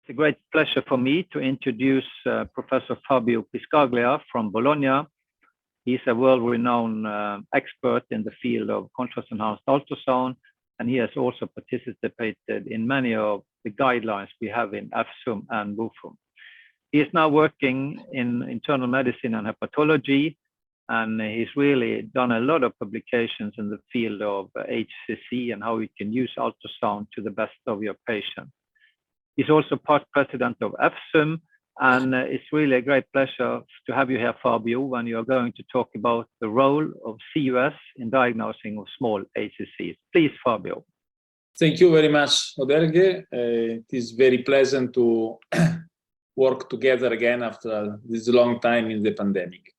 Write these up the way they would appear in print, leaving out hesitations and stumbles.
It's a great pleasure for me to introduce Professor Fabio Piscaglia from Bologna. He's a world-renowned expert in the field of contrast-enhanced ultrasound, and he has also participated in many of the guidelines we have in AFSUM and WFUM. He is now working in internal medicine and hepatology, and he's really done a lot of publications in the field of HCC and how you can use ultrasound to the best of your patient. He's also past president of AFSUM, and it's really a great pleasure to have you here, Fabio, when you're going to talk about the role of CEUS in diagnosing of small HCCs. Please, Fabio. Thank you very much, Oderge. It is very pleasant to work together again after this long time in the pandemic.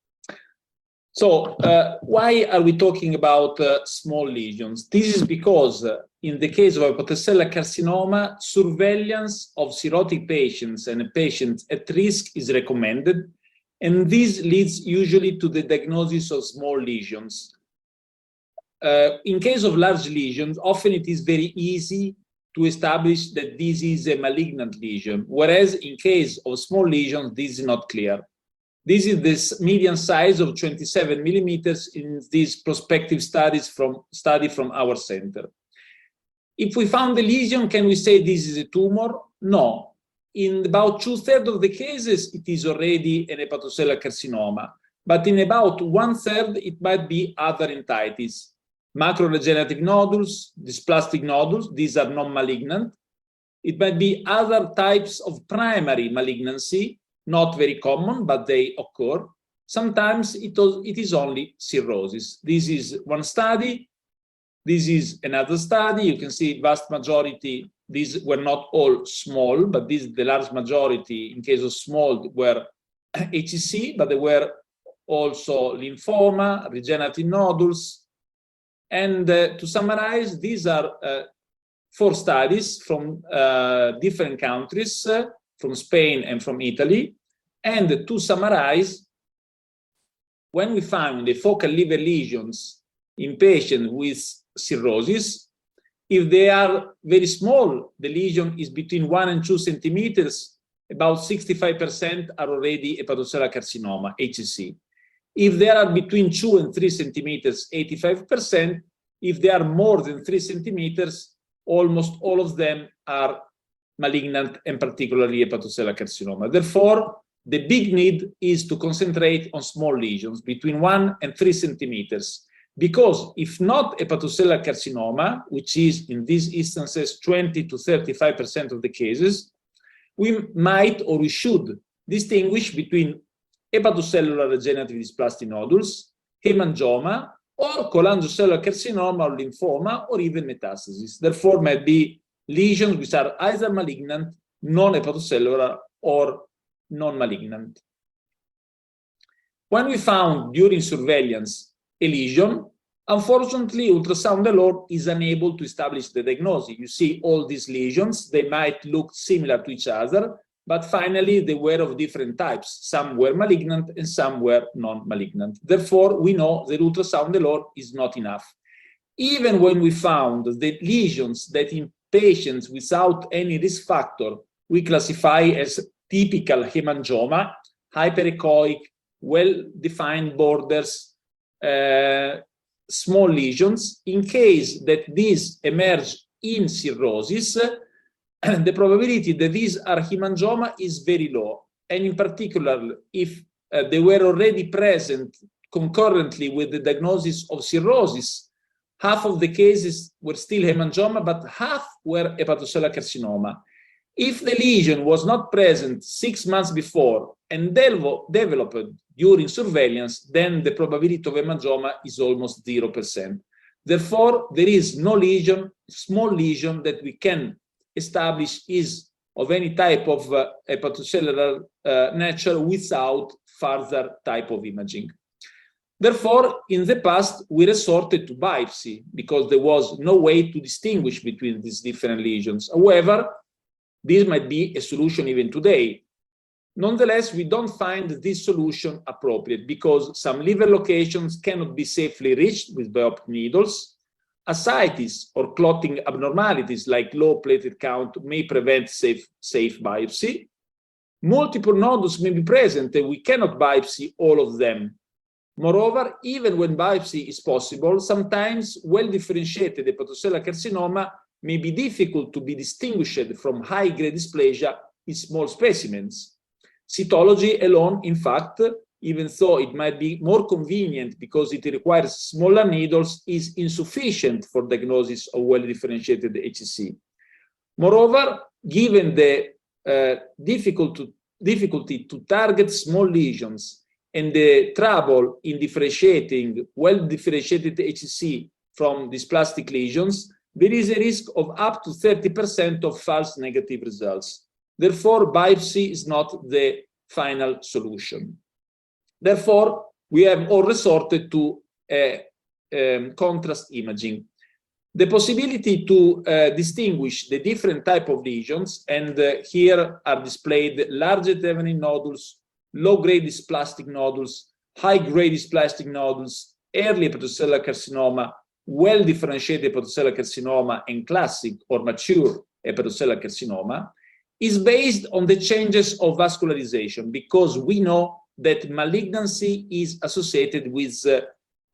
So why are we talking about small lesions? This is because in the case of hepatocellular carcinoma, surveillance of cirrhotic patients and patients at risk is recommended, and this leads usually to the diagnosis of small lesions. In case of large lesions, often it is very easy to establish that this is a malignant lesion, whereas in case of small lesions, this is not clear. This is this median size of 27 millimeters in these prospective study from our center. If we found the lesion, can we say this is a tumor? No. In about 2/3 of the cases, it is already an hepatocellular carcinoma, but in about 1/3, it might be other entities. Macroregenerative nodules, dysplastic nodules, these are non-malignant. It might be other types of primary malignancy, not very common, but they occur. Sometimes it is only cirrhosis. This is one study. This is another study. You can see vast majority, these were not all small, but the large majority, in case of small, were HCC, but there were also lymphoma, regenerative nodules. And to summarize, these are 4 studies from different countries, from Spain and from Italy. And to summarize, when we found the focal liver lesions in patients with cirrhosis, if they are very small, the lesion is between 1 and 2 centimeters, about 65% are already hepatocellular carcinoma, HCC. If they are between 2 and 3 centimeters, 85%. If they are more than 3 centimeters, almost all of them are malignant, and particularly hepatocellular carcinoma. Therefore, the big need is to concentrate on small lesions between 1 and 3 centimeters, because if not hepatocellular carcinoma, which is in these instances 20 to 35% of the cases, we might or we should distinguish between hepatocellular regenerative dysplastic nodules, hemangioma, or cholangiocellular carcinoma or lymphoma, or even metastasis. Therefore, might be lesions which are either malignant, non-hepatocellular, or non-malignant. When we found during surveillance a lesion, unfortunately, ultrasound alone is unable to establish the diagnosis. You see all these lesions, they might look similar to each other, but finally they were of different types. Some were malignant and some were non-malignant. Therefore, we know that ultrasound alone is not enough. Even when we found the lesions that in patients without any risk factor we classify as typical hemangioma, hyperechoic, well-defined borders, small lesions, in case that these emerge in cirrhosis, the probability that these are hemangioma is very low. And in particular, if they were already present concurrently with the diagnosis of cirrhosis, half of the cases were still hemangioma, but half were hepatocellular carcinoma. If the lesion was not present 6 months before and developed during surveillance, then the probability of hemangioma is almost 0%. Therefore, there is no lesion, small lesion, that we can establish is of any type of hepatocellular nature without further type of imaging. Therefore, in the past, we resorted to biopsy because there was no way to distinguish between these different lesions. However, this might be a solution even today. Nonetheless, we don't find this solution appropriate because some liver locations cannot be safely reached with biopsy needles. ascites or clotting abnormalities like low platelet count may prevent safe biopsy. Multiple nodules may be present and we cannot biopsy all of them. Moreover, even when biopsy is possible, sometimes well-differentiated hepatocellular carcinoma may be difficult to be distinguished from high-grade dysplasia in small specimens. Cytology alone, in fact, even though it might be more convenient because it requires smaller needles, is insufficient for diagnosis of well-differentiated HCC. Moreover, given the difficulty to target small lesions and the trouble in differentiating well-differentiated HCC from dysplastic lesions, there is a risk of up to 30% of false negative results. Therefore, biopsy is not the final solution. Therefore, we have all resorted to contrast imaging. The possibility to distinguish the different type of lesions, and here are displayed large determining nodules, low-grade dysplastic nodules, high-grade dysplastic nodules, early hepatocellular carcinoma, well-differentiated hepatocellular carcinoma, and classic or mature hepatocellular carcinoma, is based on the changes of vascularization, because we know that malignancy is associated with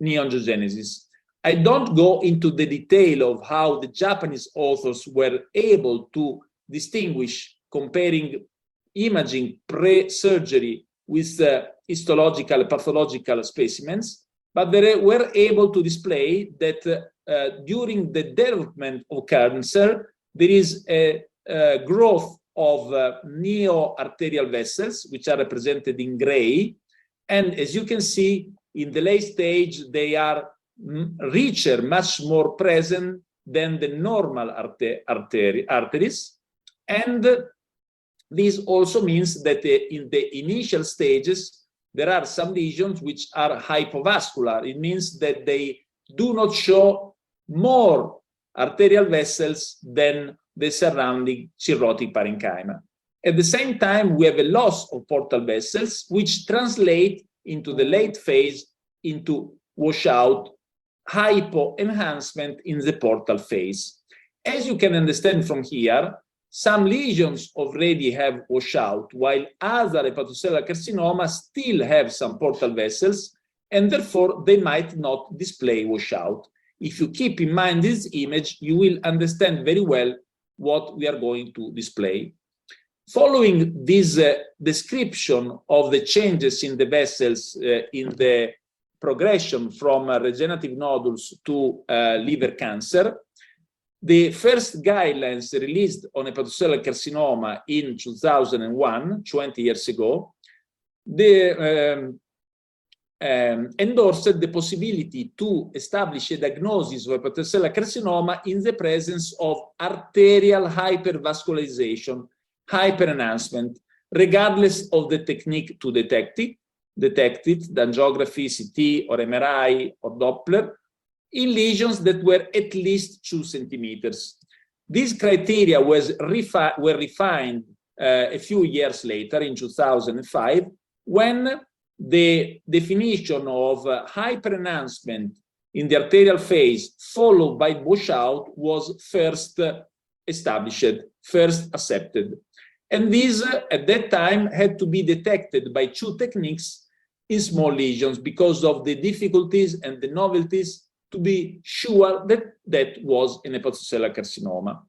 neoangiogenesis. I don't go into the detail of how the Japanese authors were able to distinguish comparing imaging pre-surgery with histological, pathological specimens, but they were able to display that during the development of cancer, there is a growth of neo-arterial vessels, which are represented in gray. And as you can see, in the late stage, they are richer, much more present than the normal arteries. And this also means that in the initial stages, there are some lesions which are hypovascular. It means that they do not show more arterial vessels than the surrounding cirrhotic parenchyma. At the same time, we have a loss of portal vessels, which translate into the late phase into washout, hypo-enhancement in the portal phase. As you can understand from here, some lesions already have washout, while other hepatocellular carcinomas still have some portal vessels, and therefore they might not display washout. If you keep in mind this image, you will understand very well what we are going to display. Following this description of the changes in the vessels in the progression from regenerative nodules to liver cancer, the first guidelines released on hepatocellular carcinoma in 2001, 20 years ago, endorsed the possibility to establish a diagnosis of hepatocellular carcinoma in the presence of arterial hypervascularization, hyperenhancement, regardless of the technique to detect it, the angiography, CT, or MRI, or Doppler, in lesions that were at least 2 centimeters. These criteria were refined a few years later, in 2005, when the definition of hyperenhancement in the arterial phase followed by washout was first established, first accepted. And this, at that time, had to be detected by 2 techniques in small lesions because of the difficulties and the novelties to be sure that that was an hepatocellular carcinoma.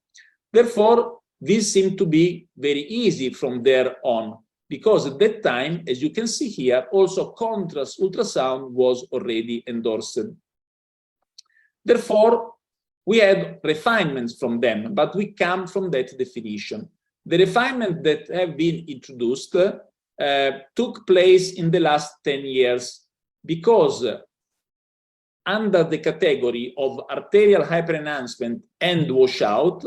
Therefore, this seemed to be very easy from there on, because at that time, as you can see here, also contrast ultrasound was already endorsed. Therefore, we had refinements from them, but we come from that definition. The refinements that have been introduced took place in the last 10 years because under the category of arterial hyperenhancement and washout,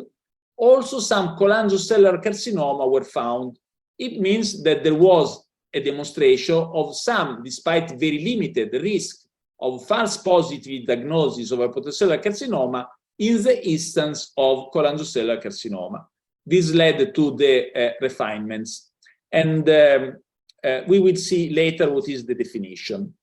also some cholangiocellular carcinoma were found. It means that there was a demonstration of some, despite very limited, risk of false positive diagnosis of hepatocellular carcinoma in the instance of cholangiocellular carcinoma. This led to the refinements, and we will see later what is the definition.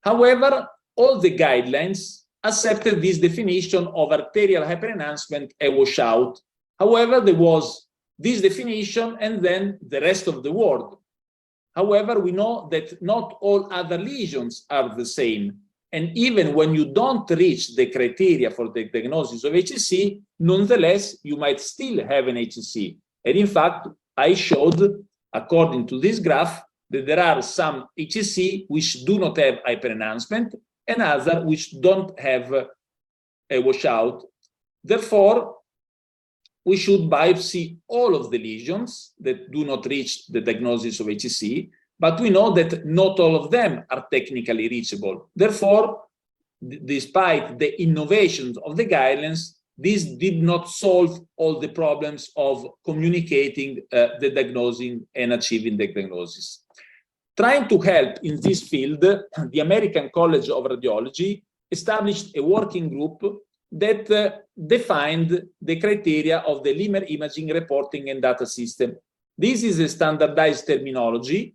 However, all the guidelines accepted this definition of arterial hyperenhancement a washout. However, there was this definition and then the rest of the world. However, we know that not all other lesions are the same. And even when you don't reach the criteria for the diagnosis of HCC, nonetheless, you might still have an HCC. And in fact, I showed, according to this graph, that there are some HCC which do not have hyperenhancement and others which don't have a washout. Therefore, we should biopsy all of the lesions that do not reach the diagnosis of HCC, but we know that not all of them are technically reachable. Therefore, despite the innovations of the guidelines, this did not solve all the problems of communicating the diagnosis and achieving the diagnosis. Trying to help in this field, the American College of Radiology established a working group that defined the criteria of the linear imaging reporting and data system. This is a standardized terminology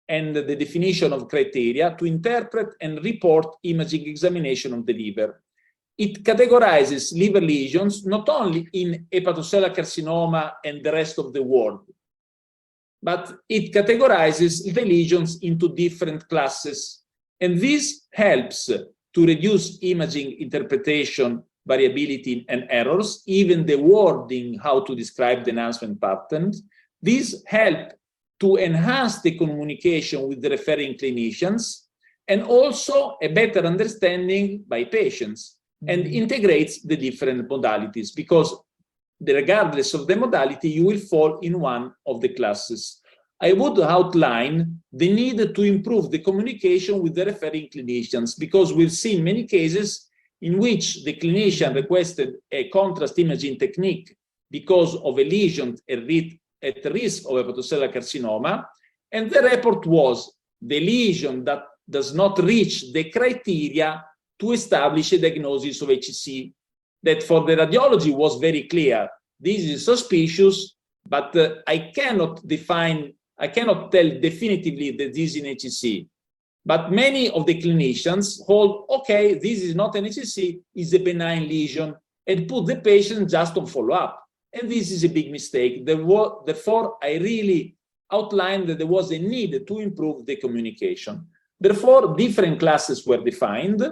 and the definition of criteria to interpret and report imaging examination of the liver. It categorizes liver lesions not only in hepatocellular carcinoma and the rest of the world, but it categorizes the lesions into different classes. And this helps to reduce imaging interpretation variability and errors, even the wording, how to describe the enhancement patterns. These help to enhance the communication with the referring clinicians and also a better understanding by patients, and integrates the different modalities because regardless of the modality, you will fall in one of the classes. I would outline the need to improve the communication with the referring clinicians because we've seen many cases in which the clinician requested a contrast imaging technique because of a lesion at risk of hepatocellular carcinoma, and the report was the lesion that does not reach the criteria to establish a diagnosis of HCC. That for the radiology was very clear. This is suspicious, but I cannot tell definitively that this is an HCC. But many of the clinicians hold, okay, this is not an HCC, it's a benign lesion, and put the patient just on follow-up. And this is a big mistake. Therefore, I really outlined that there was a need to improve the communication. Therefore, different classes were defined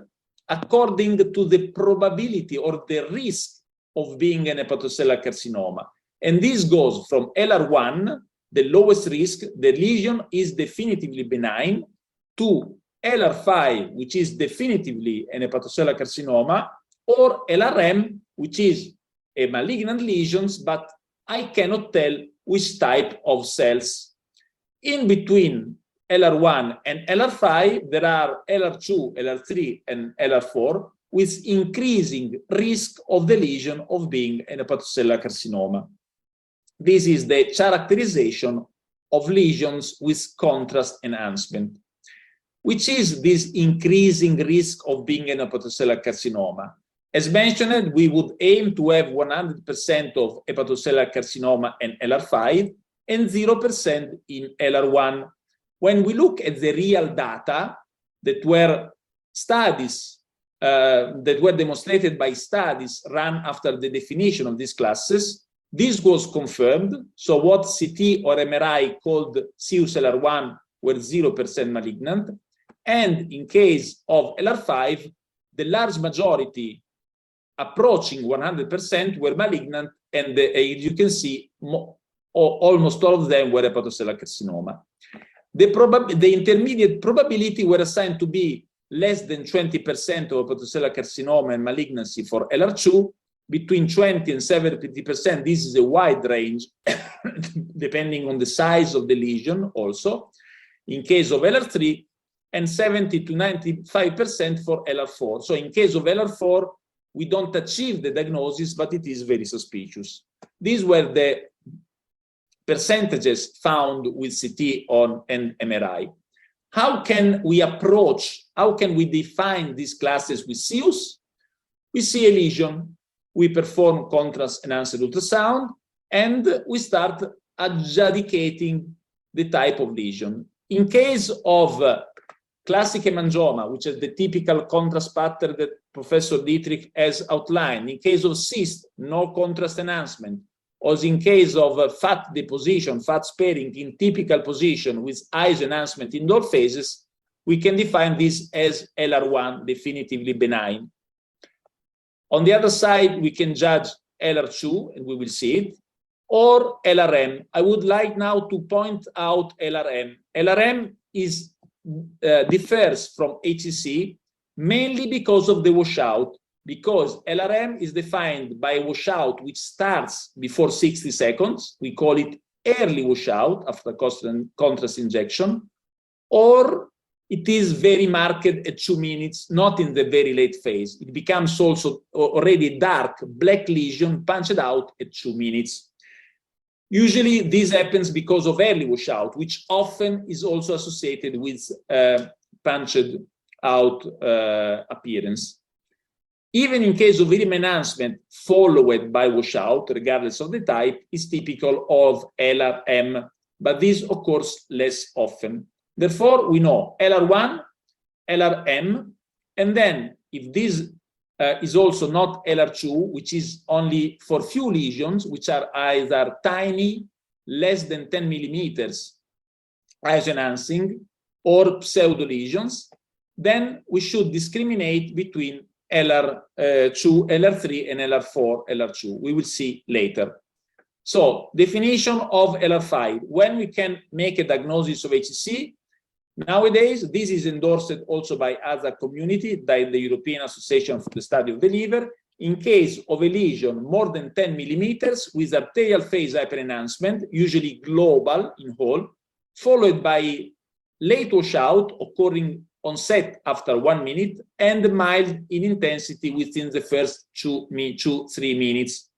according to the probability or the risk of being an hepatocellular carcinoma. And this goes from LR1, the lowest risk, the lesion is definitively benign, to LR5, which is definitively an hepatocellular carcinoma, or LRM, which is a malignant lesions, but I cannot tell which type of cells. In between LR1 and LR5, there are LR2, LR3, and LR4, with increasing risk of the lesion of being an hepatocellular carcinoma. This is the characterization of lesions with contrast enhancement. Which is this increasing risk of being an hepatocellular carcinoma? As mentioned, we would aim to have 100% of hepatocellular carcinoma in LR5 and 0% in LR1. When we look at the real data that were studies that were demonstrated by studies run after the definition of these classes, this was confirmed. So what CT or MRI called CEUS LR1 were 0% malignant. And in case of LR5, the large majority approaching 100% were malignant, and you can see almost all of them were hepatocellular carcinoma. The intermediate probability were assigned to be less than 20% of hepatocellular carcinoma and malignancy for LR2, between 20 and 70%. This is a wide range, depending on the size of the lesion also. In case of LR3, and 70 to 95% for LR4. So in case of LR4, we don't achieve the diagnosis, but it is very suspicious. These were the percentages found with CT and MRI. How can we define these classes with CEUS? We see a lesion, we perform contrast enhanced ultrasound, and we start adjudicating the type of lesion. In case of classic hemangioma, which is the typical contrast pattern that Professor Dietrich has outlined. In case of cyst, no contrast enhancement. Or in case of fat deposition, fat sparing in typical position with eyes enhancement in all phases, we can define this as LR1, definitively benign. On the other side, we can judge LR2, and we will see it, or LRM. I would like now to point out LRM. LRM is differs from HCC mainly because of the washout, because LRM is defined by a washout which starts before 60 seconds. We call it early washout after contrast injection, or it is very marked at 2 minutes, not in the very late phase. It becomes also already dark black lesion punched out at 2 minutes. Usually this happens because of early washout, which often is also associated with punched out appearance. Even in case of rim enhancement followed by washout, regardless of the type, is typical of LRM, but this occurs less often. Therefore, we know LR1, LRM, and then if this is also not LR2, which is only for few lesions, which are either tiny, less than 10 millimeters, eyes enhancing, or pseudo lesions, then we should discriminate between LR2, LR3, and LR4, LR2. We will see later. So, definition of LR5. When we can make a diagnosis of HCC, nowadays, this is endorsed also by other community, by the European Association for the Study of the Liver, in case of a lesion more than 10 millimeters with arterial phase hyperenhancement, usually global in whole, followed by late washout occurring onset after 1 minute and mild in intensity within the first 2-3 minutes.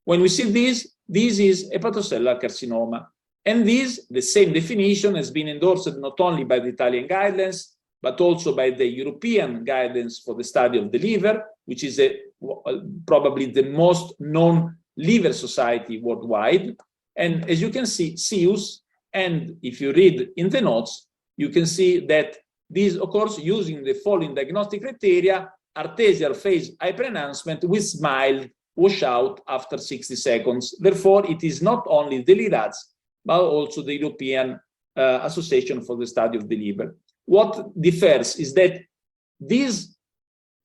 When we see this is hepatocellular carcinoma. And this, the same definition, has been endorsed not only by the Italian guidelines, but also by the European guidelines for the study of the liver, which is probably the most known liver society worldwide. And as you can see, CEUS, and if you read in the notes, you can see that this occurs using the following diagnostic criteria: arterial phase hyperenhancement with mild washout after 60 seconds. Therefore, it is not only the LIRADS, but also the European Association for the Study of the Liver. What differs is that these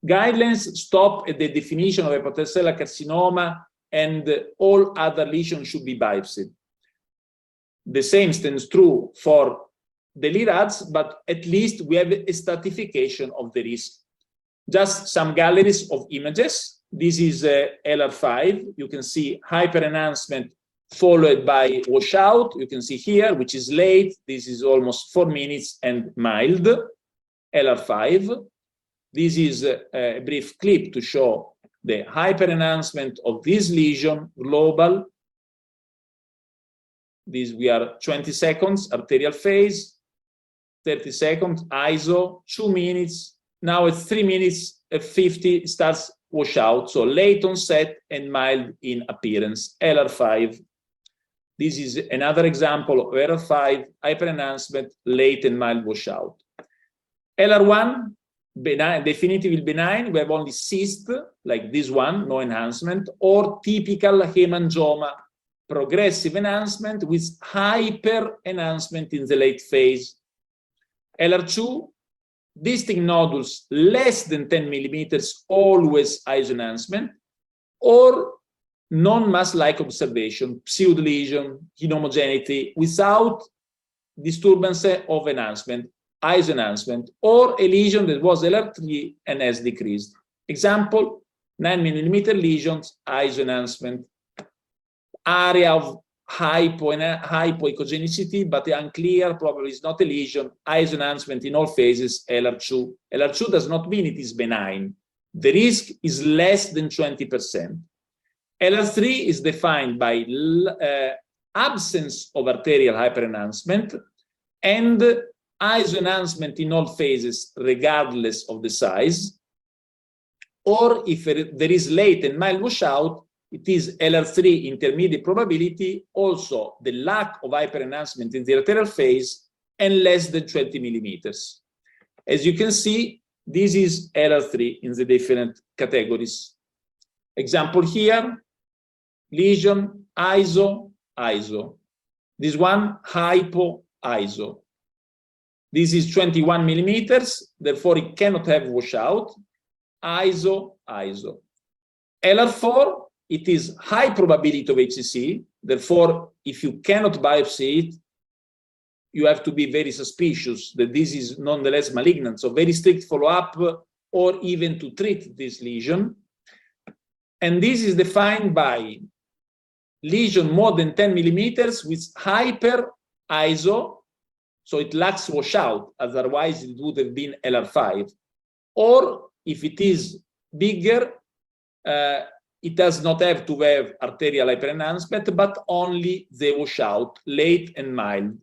guidelines stop at the definition of hepatocellular carcinoma and all other lesions should be biopsied. The same stands true for the LIRADS, but at least we have a stratification of the risk. Just some galleries of images. This is LR5. You can see hyperenhancement followed by washout. You can see here, which is late. This is almost 4 minutes and mild, LR5. This is a brief clip to show the hyperenhancement of this lesion, global. This we are 20 seconds, arterial phase, 30 seconds, ISO, 2 minutes. Now at 3 minutes, at 50, starts washout. So late onset and mild in appearance, LR5. This is another example of LR5, hyperenhancement, late and mild washout. LR1, benign, definitively benign. We have only cyst, like this one, no enhancement, or typical hemangioma, progressive enhancement with hyper enhancement in the late phase. LR2, distinct nodules less than 10 millimeters, always eyes enhancement, or non-mass-like observation, pseudo lesion, inhomogeneity, without disturbance of enhancement, eyes enhancement, or a lesion that was LR3 and has decreased. Example, 9 millimeter lesions, eyes enhancement, area of hypoechogenicity, but unclear, probably is not a lesion, eyes enhancement in all phases, LR2. LR2 does not mean it is benign. The risk is less than 20%. LR3 is defined by absence of arterial hyperenhancement and eyes enhancement in all phases, regardless of the size. Or if there is late and mild washout, it is LR3 intermediate probability, also the lack of hyperenhancement in the arterial phase, and less than 20 millimeters. As you can see, This is LR3 in the different categories. Example here, lesion, ISO, ISO. This one, hypo, ISO. This is 21 millimeters, therefore it cannot have washout. ISO, ISO. LR4, it is high probability of HCC, therefore if you cannot biopsy it, you have to be very suspicious that this is nonetheless malignant, so very strict follow-up or even to treat this lesion. And this is defined by lesion more than 10 millimeters with hyper ISO, so it lacks washout, otherwise it would have been LR5. Or if it is bigger, it does not have to have arterial hyperenhancement, but only the washout, late and mild.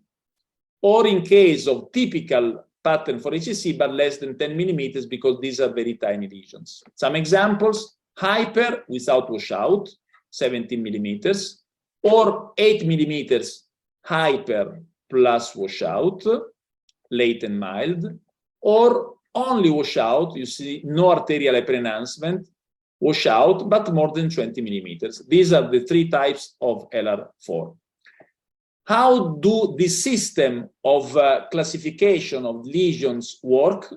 Or in case of typical pattern for HCC, but less than 10 millimeters, because these are very tiny lesions. Some examples, hyper without washout, 17 millimeters, or 8 millimeters hyper plus washout, late and mild, or only washout, you see no arterial hyperenhancement, washout, but more than 20 millimeters. These are the three types of LR4. How do the system of classification of lesions work?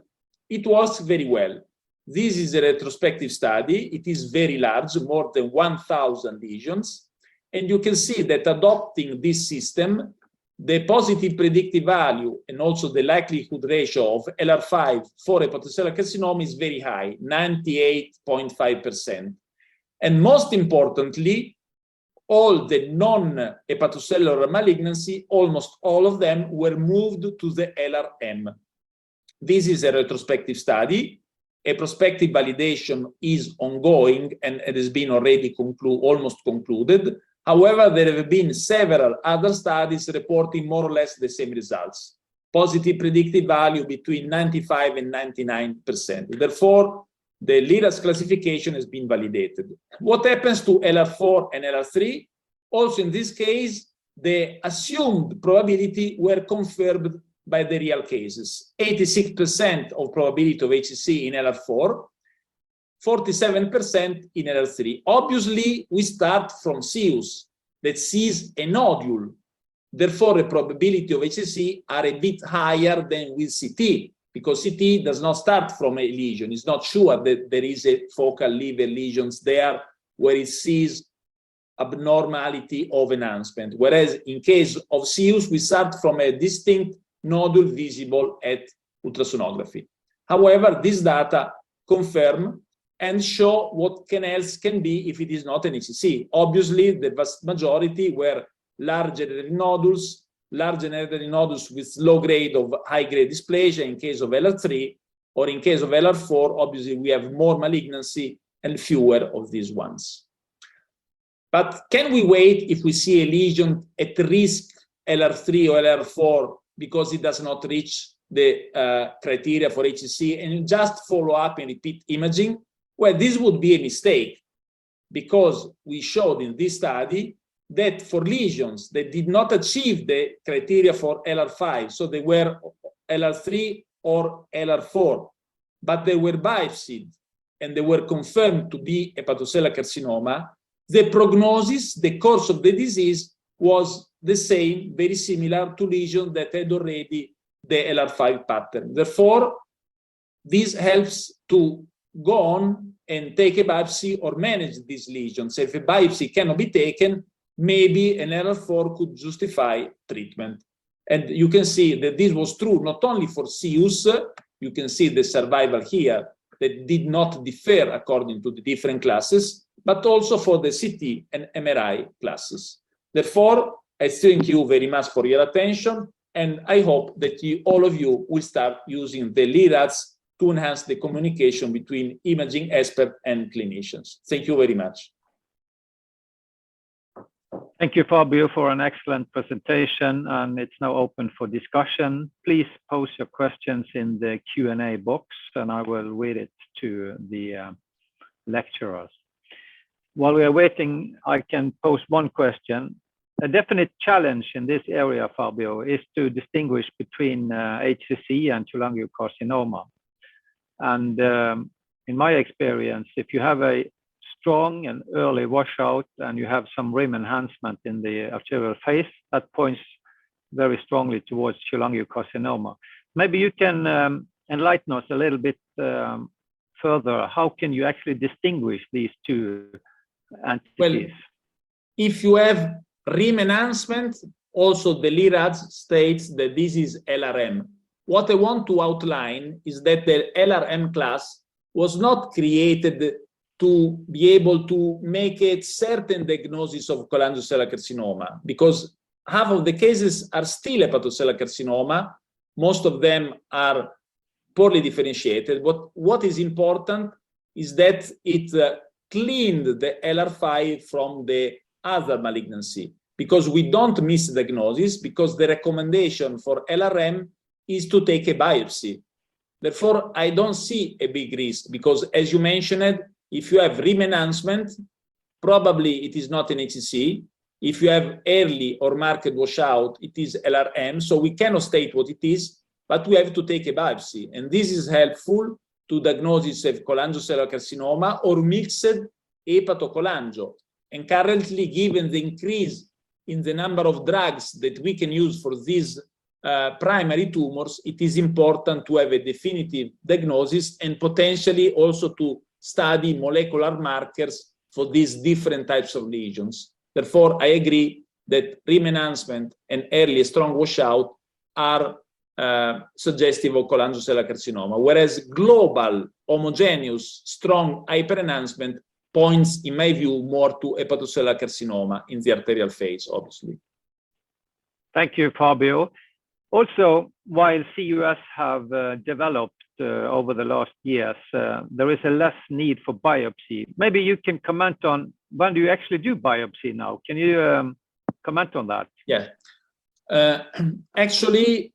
It works very well. This is a retrospective study. It is very large, more than 1,000 lesions. And you can see that adopting this system, the positive predictive value and also the likelihood ratio of LR5 for hepatocellular carcinoma is very high, 98.5%. And most importantly, all the non-hepatocellular malignancy, almost all of them were moved to the LRM. This is a retrospective study. A prospective validation is ongoing and it has been already almost concluded. However, there have been several other studies reporting more or less the same results. Positive predictive value between 95 and 99%. Therefore, the LIRAS classification has been validated. What happens to LR4 and LR3? Also in this case, the assumed probability were confirmed by the real cases. 86% of probability of HCC in LR4, 47% in LR3. Obviously, we start from CEUS that sees a nodule. Therefore, the probability of HCC are a bit higher than with CT, because CT does not start from a lesion. It's not sure that there is a focal liver lesions there where it sees abnormality of enhancement. Whereas in case of CEUS, we start from a distinct nodule visible at ultrasonography. However, this data confirm and show what else can be if it is not an HCC. Obviously, the vast majority were large hereditary nodules with low grade of high grade dysplasia in case of LR3, or in case of LR4, obviously we have more malignancy and fewer of these ones. But can we wait if we see a lesion at risk LR3 or LR4 because it does not reach the criteria for HCC and just follow up and repeat imaging? Well, this would be a mistake, because we showed in this study that for lesions that did not achieve the criteria for LR5, so they were LR3 or LR4, but they were biopsied and they were confirmed to be hepatocellular carcinoma, the prognosis, the course of the disease was the same, very similar to lesions that had already the LR5 pattern. Therefore, this helps to go on and take a biopsy or manage these lesions. If a biopsy cannot be taken, maybe an LR4 could justify treatment. And you can see that this was true not only for CEUS, you can see the survival here that did not differ according to the different classes, but also for the CT and MRI classes. Therefore, I thank you very much for your attention, and I hope that all of you will start using the LIRAS to enhance the communication between imaging experts and clinicians. Thank you very much. Thank you, Fabio, for an excellent presentation, and it's now open for discussion. Please post your questions in the Q&A box, and I will read it to the lecturers. While we are waiting, I can post one question. A definite challenge in this area, Fabio, is to distinguish between HCC and cholangiocarcinoma. And in my experience, if you have a strong and early washout and you have some rim enhancement in the arterial phase, that points very strongly towards cholangiocarcinoma. Maybe you can enlighten us a little bit further. How can you actually distinguish these two entities? Well, if you have rim enhancement, also the LIRADS states that this is LRM. What I want to outline is that the LRM class was not created to be able to make a certain diagnosis of cholangiocellular carcinoma, because half of the cases are still hepatocellular carcinoma. Most of them are poorly differentiated. What is important is that it cleaned the LR5 from the other malignancy, because we don't miss diagnosis, because the recommendation for LRM is to take a biopsy. Therefore, I don't see a big risk, because as you mentioned, if you have rim enhancement, probably it is not an HCC. If you have early or marked washout, it is LRM. So we cannot state what it is, but we have to take a biopsy. And this is helpful to diagnosis of cholangiocellular carcinoma or mixed hepatocholangio. And currently, given the increase in the number of drugs that we can use for these primary tumors, it is important to have a definitive diagnosis and potentially also to study molecular markers for these different types of lesions. Therefore, I agree that rim enhancement and early strong washout are suggestive of cholangiocellular carcinoma, whereas global, homogeneous, strong hyperenhancement points, in my view, more to hepatocellular carcinoma in the arterial phase, obviously. Thank you, Fabio. Also, while CEUS have developed over the last years, there is a less need for biopsy. Maybe you can comment on when do you actually do biopsy now? Can you comment on that? Yeah. Actually,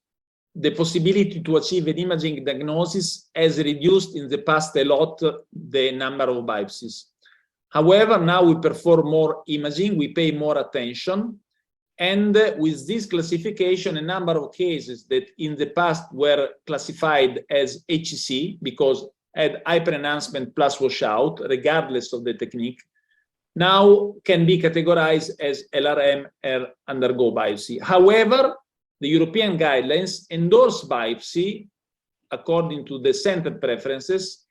the possibility to achieve an imaging diagnosis has reduced in the past a lot the number of biopsies. However, now we perform more imaging, we pay more attention, and with this classification, a number of cases that in the past were classified as HCC because had hyperenhancement plus washout, regardless of the technique, now can be categorized as LRM or undergo biopsy. However, the European guidelines endorse biopsy according to the center preferences,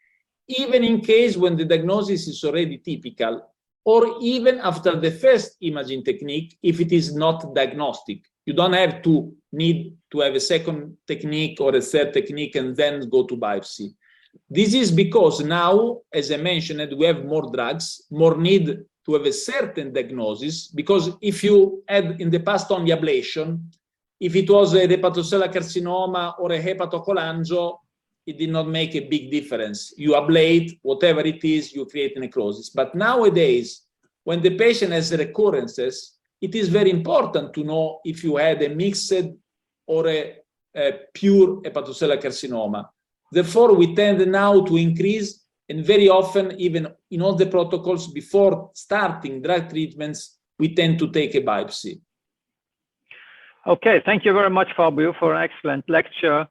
even in case when the diagnosis is already typical, or even after the first imaging technique, if it is not diagnostic. You don't have to need to have a second technique or a third technique and then go to biopsy. This is because now, as I mentioned, we have more drugs, more need to have a certain diagnosis, because if you had in the past only ablation, if it was a hepatocellular carcinoma or a hepatocholangio, it did not make a big difference. You ablate, whatever it is, you create necrosis. But nowadays, when the patient has recurrences, it is very important to know if you had a mixed or a pure hepatocellular carcinoma. Therefore, we tend now to increase, and very often, even in all the protocols, before starting drug treatments, we tend to take a biopsy. Okay, thank you very much, Fabio, for an excellent lecture.